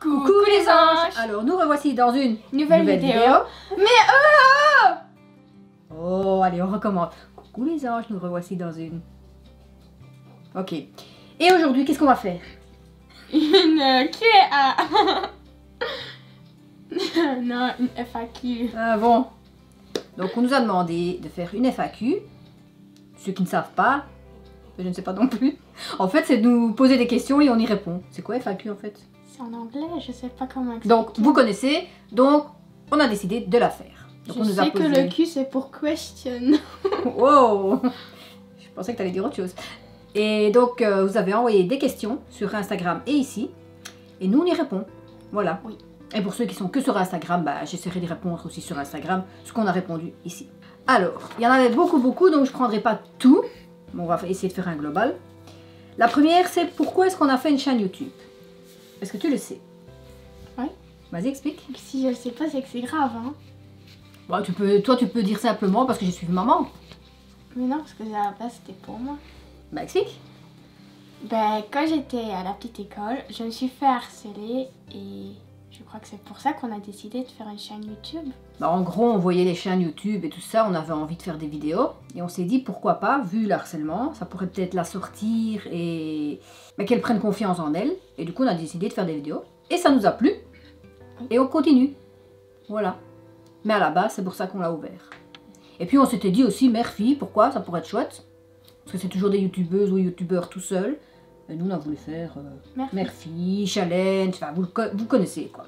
Coucou les anges. Alors nous revoici dans une nouvelle vidéo. Oh, allez, on recommence. Coucou les anges, nous revoici dans une... Ok. Et aujourd'hui, qu'est-ce qu'on va faire? Une QA. Non, une FAQ. Ah bon. Donc on nous a demandé de faire une FAQ. Ceux qui ne savent pas, je ne sais pas non plus. En fait, c'est de nous poser des questions et on y répond. C'est quoi FAQ en fait? C'est en anglais, je sais pas comment expliquer. Donc vous connaissez, donc on a décidé de la faire. Donc, je on nous sais a posé... que le Q c'est pour question. Wow. Je pensais que tu allais dire autre chose. Et donc vous avez envoyé des questions sur Instagram et ici. Et nous on y répond. Voilà. Oui. Et pour ceux qui sont que sur Instagram, bah, j'essaierai d'y répondre aussi sur Instagram, ce qu'on a répondu ici. Alors, il y en avait beaucoup, donc je ne prendrai pas tout. Bon, on va essayer de faire un global. La première, c'est pourquoi est-ce qu'on a fait une chaîne YouTube? Est-ce que tu le sais? Oui. Vas-y, explique. Si je le sais pas, c'est que c'est grave, hein. Bon, toi, tu peux dire simplement parce que j'ai suivi maman. Mais non, parce que à la base, c'était pour moi. Bah, explique. Ben, quand j'étais à la petite école, je me suis fait harceler et je crois que c'est pour ça qu'on a décidé de faire une chaîne YouTube. Bah, en gros, on voyait les chaînes YouTube et tout ça, on avait envie de faire des vidéos. Et on s'est dit, pourquoi pas, vu le harcèlement, ça pourrait peut-être la sortir et qu'elle prenne confiance en elle. Et du coup, on a décidé de faire des vidéos. Et ça nous a plu. Et on continue. Voilà. Mais à la base, c'est pour ça qu'on l'a ouvert. Et puis, on s'était dit aussi, mère-fille, pourquoi? Ça pourrait être chouette. Parce que c'est toujours des youtubeuses ou youtubeurs tout seuls. Et nous, on a voulu faire mère-fille, challenge, enfin, vous connaissez quoi.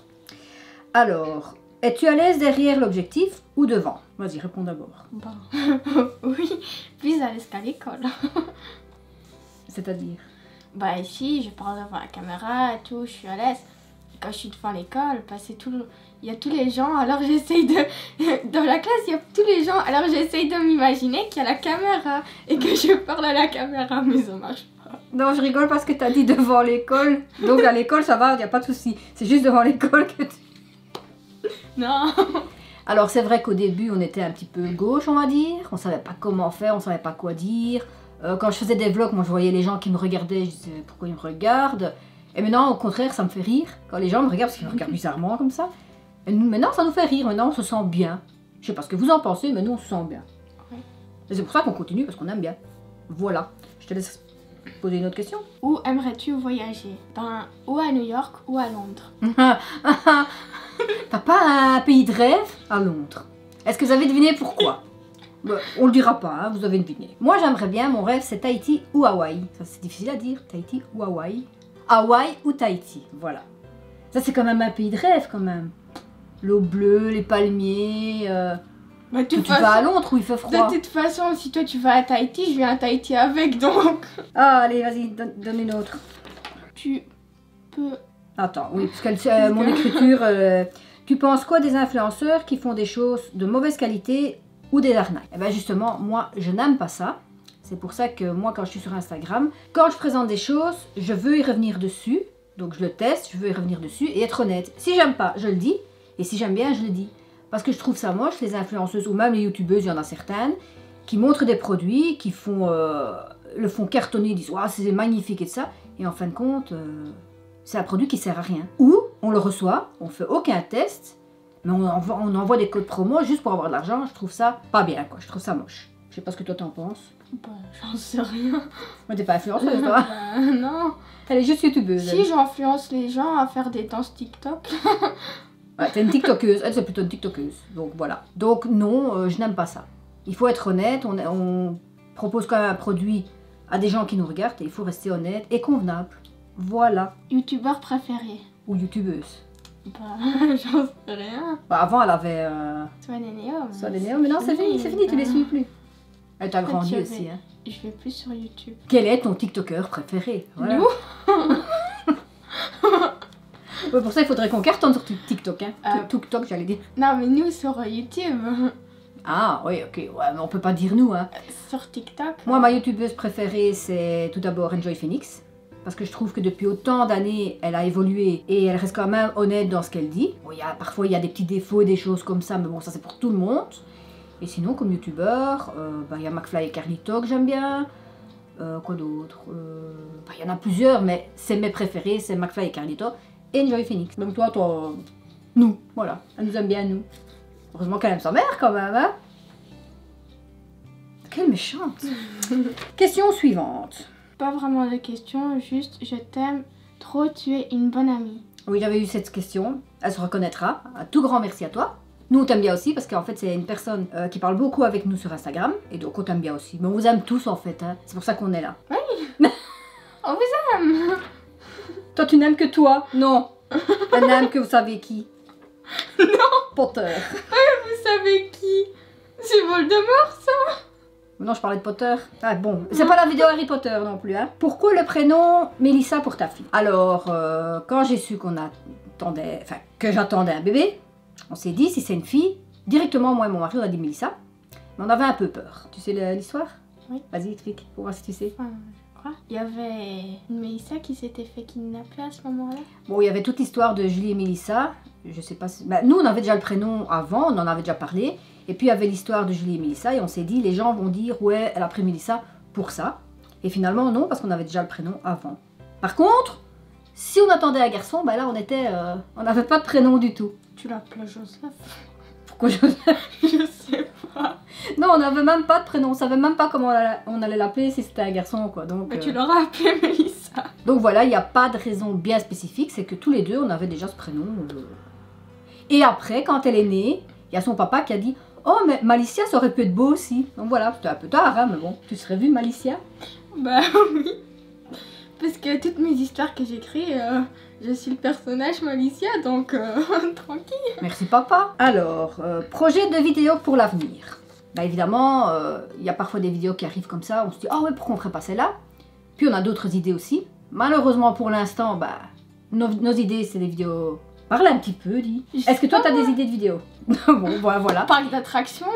Alors, es-tu à l'aise derrière l'objectif ou devant? Vas-y, réponds d'abord. Bon. Oui, plus à l'aise qu'à l'école. C'est-à-dire? Bah ici, je parle devant la caméra et tout, je suis à l'aise. Quand je suis devant l'école, bah, il y a tous les gens, alors j'essaye de... Dans la classe, il y a tous les gens, alors j'essaye de m'imaginer qu'il y a la caméra et que je parle à la caméra, mais ça marche pas. Non, je rigole parce que tu as dit devant l'école. Donc à l'école, ça va, il n'y a pas de souci. C'est juste devant l'école que tu... Non. Alors c'est vrai qu'au début, on était un petit peu gauche, on va dire. On savait pas comment faire, on savait pas quoi dire. Quand je faisais des vlogs, moi je voyais les gens qui me regardaient, je disais pourquoi ils me regardent. Et maintenant, au contraire, ça me fait rire. Quand les gens me regardent, parce qu'ils me regardent bizarrement comme ça. Et nous, maintenant, ça nous fait rire. Maintenant, on se sent bien. Je sais pas ce que vous en pensez, mais nous, on se sent bien. Ouais. Et c'est pour ça qu'on continue, parce qu'on aime bien. Voilà. Je te laisse poser une autre question. Où aimerais-tu voyager? Ben, ou à New York ou à Londres. T'as pas un pays de rêve? À Londres. Est-ce que vous avez deviné pourquoi? On le dira pas, hein, vous avez deviné. Moi, j'aimerais bien, mon rêve, c'est Tahiti ou Hawaï. Ça, c'est difficile à dire. Tahiti ou Hawaï. Hawaï ou Tahiti, voilà. Ça, c'est quand même un pays de rêve, quand même. L'eau bleue, les palmiers... Bah, tu vas à Londres où il fait froid. De toute façon, si toi tu vas à Tahiti, je viens à Tahiti avec, donc... Ah, allez, vas-y, donne une autre. Tu peux... Attends, oui, parce que mon écriture... tu penses quoi des influenceurs qui font des choses de mauvaise qualité ou des arnaques? Eh bien, justement, moi, je n'aime pas ça. C'est pour ça que moi, quand je suis sur Instagram, quand je présente des choses, je veux y revenir dessus. Donc, je le teste, je veux y revenir dessus et être honnête. Si j'aime pas, je le dis. Et si j'aime bien, je le dis. Parce que je trouve ça moche, les influenceuses ou même les youtubeuses, il y en a certaines, qui montrent des produits, qui font, le font cartonner, ils disent « c'est magnifique » et tout ça. Et en fin de compte, c'est un produit qui sert à rien. Ou on le reçoit, on fait aucun test, mais on envoie des codes promo juste pour avoir de l'argent. Je trouve ça pas bien, quoi. Je trouve ça moche. Je sais pas ce que toi t'en penses. Bah, j'en sais rien. Mais t'es pas influenceuse, toi? Non. Elle est juste youtubeuse. Si, j'influence les gens à faire des danses TikTok. Ouais, t'es une tiktokeuse. Elle, c'est plutôt une tiktokeuse. Donc, voilà. Donc, non, je n'aime pas ça. Il faut être honnête. On propose quand même un produit à des gens qui nous regardent. Et il faut rester honnête et convenable. Voilà. Youtubeur préféré? Ou youtubeuse. Bah, j'en sais rien. Bah, avant, elle avait... Soit les Néo. Soit les Néo. Mais non, c'est fini, tu les suis plus. Elle t'a grandi aussi, hein. Je vais plus sur YouTube. Quel est ton tiktoker préféré? Voilà. Nous. Ouais, pour ça, il faudrait qu'on cartonne sur TikTok, hein. TikTok, j'allais dire. Non, mais nous, sur YouTube. Ah, oui, ok. Ouais, mais on peut pas dire nous, hein. Sur TikTok. Moi, ma youtubeuse préférée, c'est tout d'abord Enjoy Phoenix. Parce que je trouve que depuis autant d'années, elle a évolué et elle reste quand même honnête dans ce qu'elle dit. Bon, parfois, il y a des petits défauts et des choses comme ça, mais bon, ça, c'est pour tout le monde. Et sinon, comme youtubeur, il y a McFly et Carlito que j'aime bien. Quoi d'autre? Il y en a plusieurs, mais c'est mes préférés, c'est McFly et Carlito. et Enjoy Phoenix. Donc toi, nous, voilà, elle nous aime bien nous. Heureusement qu'elle aime sa mère quand même, hein. Quelle méchante. Question suivante. Pas vraiment de question, juste je t'aime trop, tu es une bonne amie. Oui, j'avais eu cette question, elle se reconnaîtra. Un tout grand merci à toi. Nous, on t'aime bien aussi parce qu'en fait, c'est une personne qui parle beaucoup avec nous sur Instagram. Et donc, on t'aime bien aussi. Mais on vous aime tous en fait, hein. C'est pour ça qu'on est là. Oui. On vous aime. Toi, tu n'aimes que toi? Non. Elle n'aime que vous savez qui? Non. Potter. Vous savez qui? C'est Voldemort, ça? Non, je parlais de Potter. Ah bon, c'est pas la vidéo Harry Potter non plus, hein. Pourquoi le prénom Mélissa pour ta fille? Alors, quand j'ai su que j'attendais un bébé, on s'est dit, si c'est une fille, directement, moi et mon mari, on a dit Mélissa. Mais on avait un peu peur. Tu sais l'histoire? Oui. Vas-y, explique, pour voir si tu sais. Je crois. Il y avait une Mélissa qui s'était fait kidnapper à ce moment-là. Bon, il y avait toute l'histoire de Julie et Mélissa. Je sais pas si... Bah, nous, on avait déjà le prénom avant, on en avait déjà parlé. Et puis, il y avait l'histoire de Julie et Mélissa. Et on s'est dit, les gens vont dire, ouais, elle a pris Mélissa pour ça. Et finalement, non, parce qu'on avait déjà le prénom avant. Par contre, si on attendait un garçon, bah là, on n'avait pas de prénom du tout. Tu l'appelais Joseph? Pourquoi Joseph? Je sais pas. Non, on n'avait même pas de prénom. On savait même pas comment on allait l'appeler si c'était un garçon, quoi. Donc, Mais tu l'auras appelé Mélissa. Donc voilà, il n'y a pas de raison bien spécifique. C'est que tous les deux, on avait déjà ce prénom. Et après, quand elle est née, il y a son papa qui a dit, oh, mais Malicia, ça aurait pu être beau aussi. Donc voilà, c'était un peu tard, hein, mais bon, tu serais vue Malicia? Bah oui. Parce que toutes mes histoires que j'écris, je suis le personnage Malicia, donc tranquille. Merci papa. Alors, projet de vidéo pour l'avenir. Bah évidemment, il y a parfois des vidéos qui arrivent comme ça, on se dit, ah ouais, pourquoi on ferait pas celle-là? Puis on a d'autres idées aussi. Malheureusement pour l'instant, bah, nos idées, c'est des vidéos... Parle un petit peu, dis. Est-ce que toi, tu as des idées de vidéos? Bon, voilà. Parc d'attraction,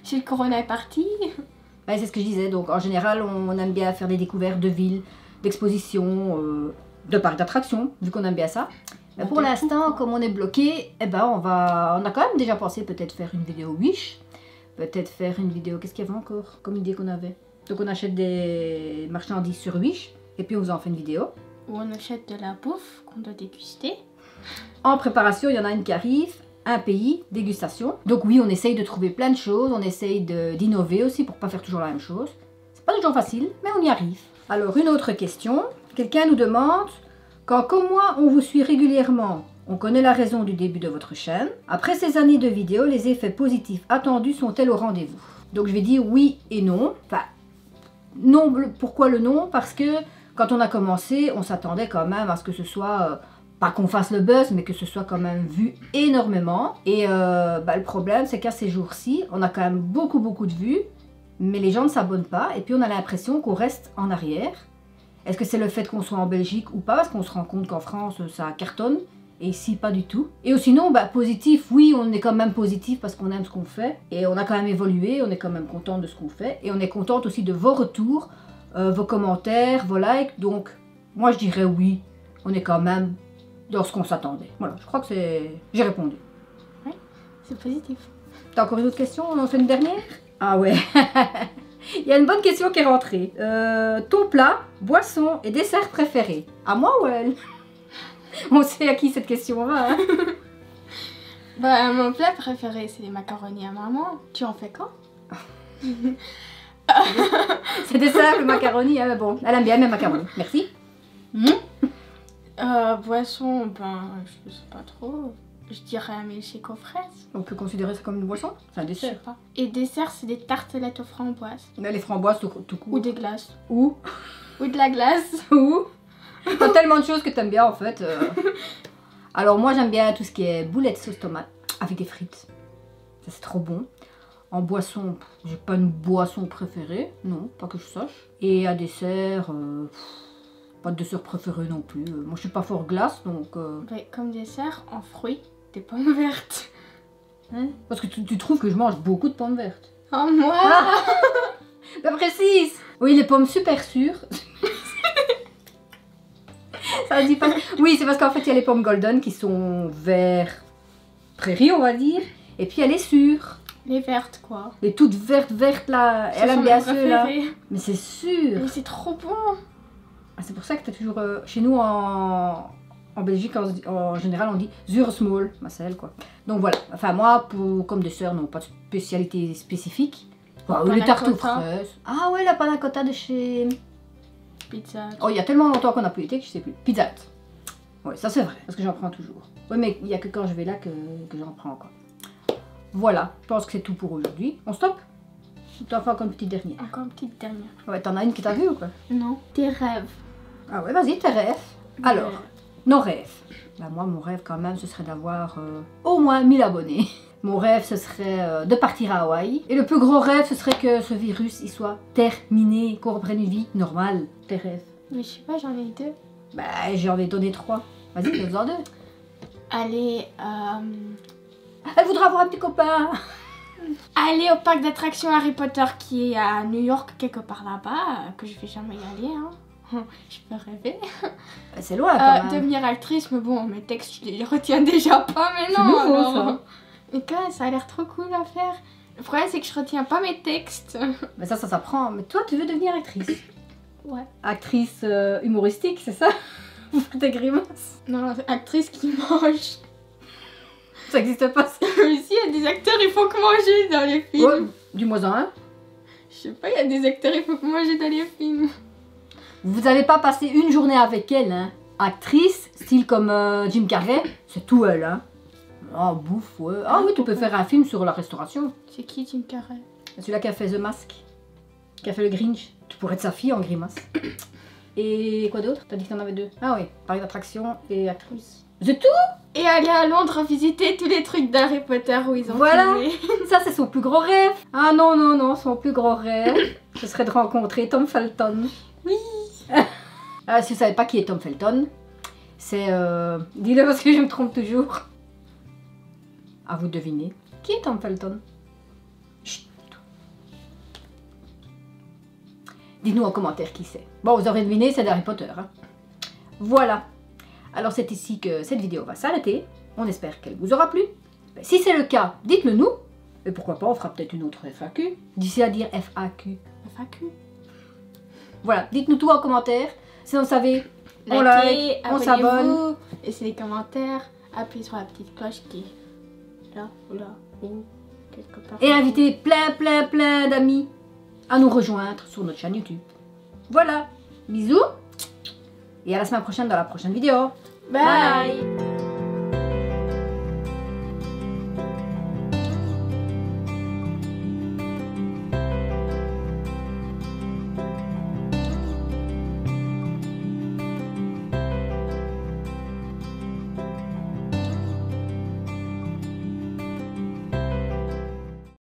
si le corona est parti. Ouais, c'est ce que je disais. Donc, en général, on aime bien faire des découvertes de villes, d'expositions, de parcs d'attraction, vu qu'on aime bien ça. Mais pour l'instant, comme on est bloqué, eh ben, on a quand même déjà pensé peut-être faire une vidéo Wish. Peut-être faire une vidéo... Qu'est-ce qu'il y avait encore comme idée qu'on avait? Donc, on achète des marchandises sur Wish, et puis on vous en fait une vidéo. Ou on achète de la bouffe qu'on doit déguster. En préparation, il y en a une qui arrive, un pays, dégustation. Donc oui, on essaye de trouver plein de choses, on essaye d'innover aussi pour pas faire toujours la même chose. C'est pas toujours facile, mais on y arrive. Alors une autre question, quelqu'un nous demande, quand comme moi on vous suit régulièrement, on connaît la raison du début de votre chaîne. Après ces années de vidéos, les effets positifs attendus sont-ils au rendez-vous? Donc je vais dire oui et non. Enfin, non, pourquoi le non? Parce que quand on a commencé, on s'attendait quand même à ce que ce soit... pas qu'on fasse le buzz, mais que ce soit quand même vu énormément. Et le problème, c'est qu'à ces jours-ci, on a quand même beaucoup de vues, mais les gens ne s'abonnent pas. Et puis on a l'impression qu'on reste en arrière. Est-ce que c'est le fait qu'on soit en Belgique ou pas? Parce qu'on se rend compte qu'en France, ça cartonne. Et ici, pas du tout. Et sinon, positif, oui, on est quand même positif parce qu'on aime ce qu'on fait. Et on a quand même évolué, on est quand même content de ce qu'on fait. Et on est contente aussi de vos retours, vos commentaires, vos likes. Donc, moi, je dirais oui, on est quand même... dans ce qu'on s'attendait. Voilà, je crois que c'est... J'ai répondu. Oui, c'est positif. T'as encore une autre question? On en fait une dernière? Ah ouais. Il y a une bonne question qui est rentrée. Ton plat, boisson et dessert préféré? À moi ou à elle? On sait à qui cette question va, hein? Mon plat préféré, c'est les macaronis à maman. Tu en fais quand? C'est dessert, le macaroni, hein, mais bon. Elle aime bien mes macaronis. Merci. Boisson, je sais pas trop. Je dirais un milkshake aux fraises. On peut considérer ça comme une boisson? C'est un Je dessert. sais pas. Et dessert, c'est des tartelettes aux framboises. Mais les framboises tout court. Ou des glaces. Ou de la glace. Ou t'as tellement de choses que t'aimes bien en fait. Alors moi j'aime bien tout ce qui est boulettes sauce tomate avec des frites. Ça c'est trop bon. En boisson, j'ai pas une boisson préférée. Non, pas que je sache. Et à dessert... pas de dessert préféré non plus. Moi je suis pas fort glace donc... Comme dessert, en fruits, des pommes vertes. Hein? Parce que tu trouves que je mange beaucoup de pommes vertes. Oh moi Pas précise. Oui, les pommes super sûres. Ça dit pas... Oui, c'est parce qu'en fait il y a les pommes golden qui sont vert prairie on va dire. Et puis il y a les sûres. Les vertes quoi. Les toutes vertes là. Elle aime bien ceux-là. Mais c'est sûr. Mais c'est trop bon. Ah, c'est pour ça que t'as toujours chez nous en En Belgique, en général, on dit Zuursmol, Marcel, quoi. Donc voilà. Enfin, moi, comme dessert, non, pas de spécialité spécifique. Wow, les tartes aux fraises. Ah ouais, la panna cotta de chez... Pizza. Oh, il y a tellement longtemps qu'on n'a plus été que je sais plus. Pizza Hut. Oui, ça c'est vrai, parce que j'en prends toujours. Oui, mais il n'y a que quand je vais là que j'en prends, quoi. Voilà, je pense que c'est tout pour aujourd'hui. On stoppe? Ou t'en fais encore une petite dernière? Encore une petite dernière. Ouais, t'en as une qui t'a vu ou quoi? Non. Tes rêves. Ah ouais, vas-y, tes rêves. Alors, nos rêves. Bah, moi, mon rêve quand même, ce serait d'avoir au moins 1000 abonnés. Mon rêve, ce serait de partir à Hawaï. Et le plus gros rêve, ce serait que ce virus, il soit terminé, qu'on reprenne une vie normale. Tes rêves. Mais je sais pas, j'en ai 2. Bah, j'en ai donné 3. Vas-y, donne-en 2. Aller, Elle voudra avoir un petit copain. aller au parc d'attractions Harry Potter qui est à New York, quelque part là-bas, que je vais jamais y aller, hein. Je peux rêver. Bah, c'est loin quand même. Devenir actrice, mais bon, mes textes, je les retiens déjà pas, mais non. Nouveau, alors. ça. Mais quand même, ça a l'air trop cool à faire. Le problème, c'est que je retiens pas mes textes. Mais ça s'apprend. Mais toi, tu veux devenir actrice? Ouais. Actrice humoristique, c'est ça? Pour des grimaces. Non, actrice qui mange. Ça existe pas, ça. Mais si, il y a des acteurs, il faut que manger dans les films. Ouais, dis-moi un. Je sais pas, il y a des acteurs, il faut que manger dans les films. Vous n'avez pas passé une journée avec elle, hein. Actrice, style comme Jim Carrey, c'est tout elle, hein. Ah, bouffe, ouais. Ah oui, tu peux faire un film sur la restauration. C'est qui Jim Carrey? Celui-là qui a fait The Mask, qui a fait le Grinch. Tu pourrais être sa fille en grimace. Et quoi d'autre? T'as dit que t'en avais 2. Ah oui, parc d'attraction et actrice. C'est tout? Et aller à Londres visiter tous les trucs d'Harry Potter où ils ont Voilà. filmé. Ça, c'est son plus gros rêve. Ah non, non, non, son plus gros rêve, ce serait de rencontrer Tom Felton. Oui. Si vous savez pas qui est Tom Felton, c'est... dis-le parce que je me trompe toujours. À vous de deviner. Qui est Tom Felton? Chut. Dites-nous en commentaire qui c'est. Bon, vous aurez deviné, c'est d'Harry Potter. Hein. Voilà. Alors c'est ici que cette vidéo va s'arrêter. On espère qu'elle vous aura plu. Si c'est le cas, dites-le nous. Et pourquoi pas, on fera peut-être une autre FAQ. D'ici à dire FAQ. FAQ. Voilà, dites-nous tout en commentaire. Si vous savez, on Likez, like, on s'abonne. abonnez-vous, laissez les commentaires, appuyez sur la petite cloche qui est là ou quelque part. Et invitez plein d'amis à nous rejoindre sur notre chaîne YouTube. Voilà, bisous. Et à la semaine prochaine dans la prochaine vidéo. Bye.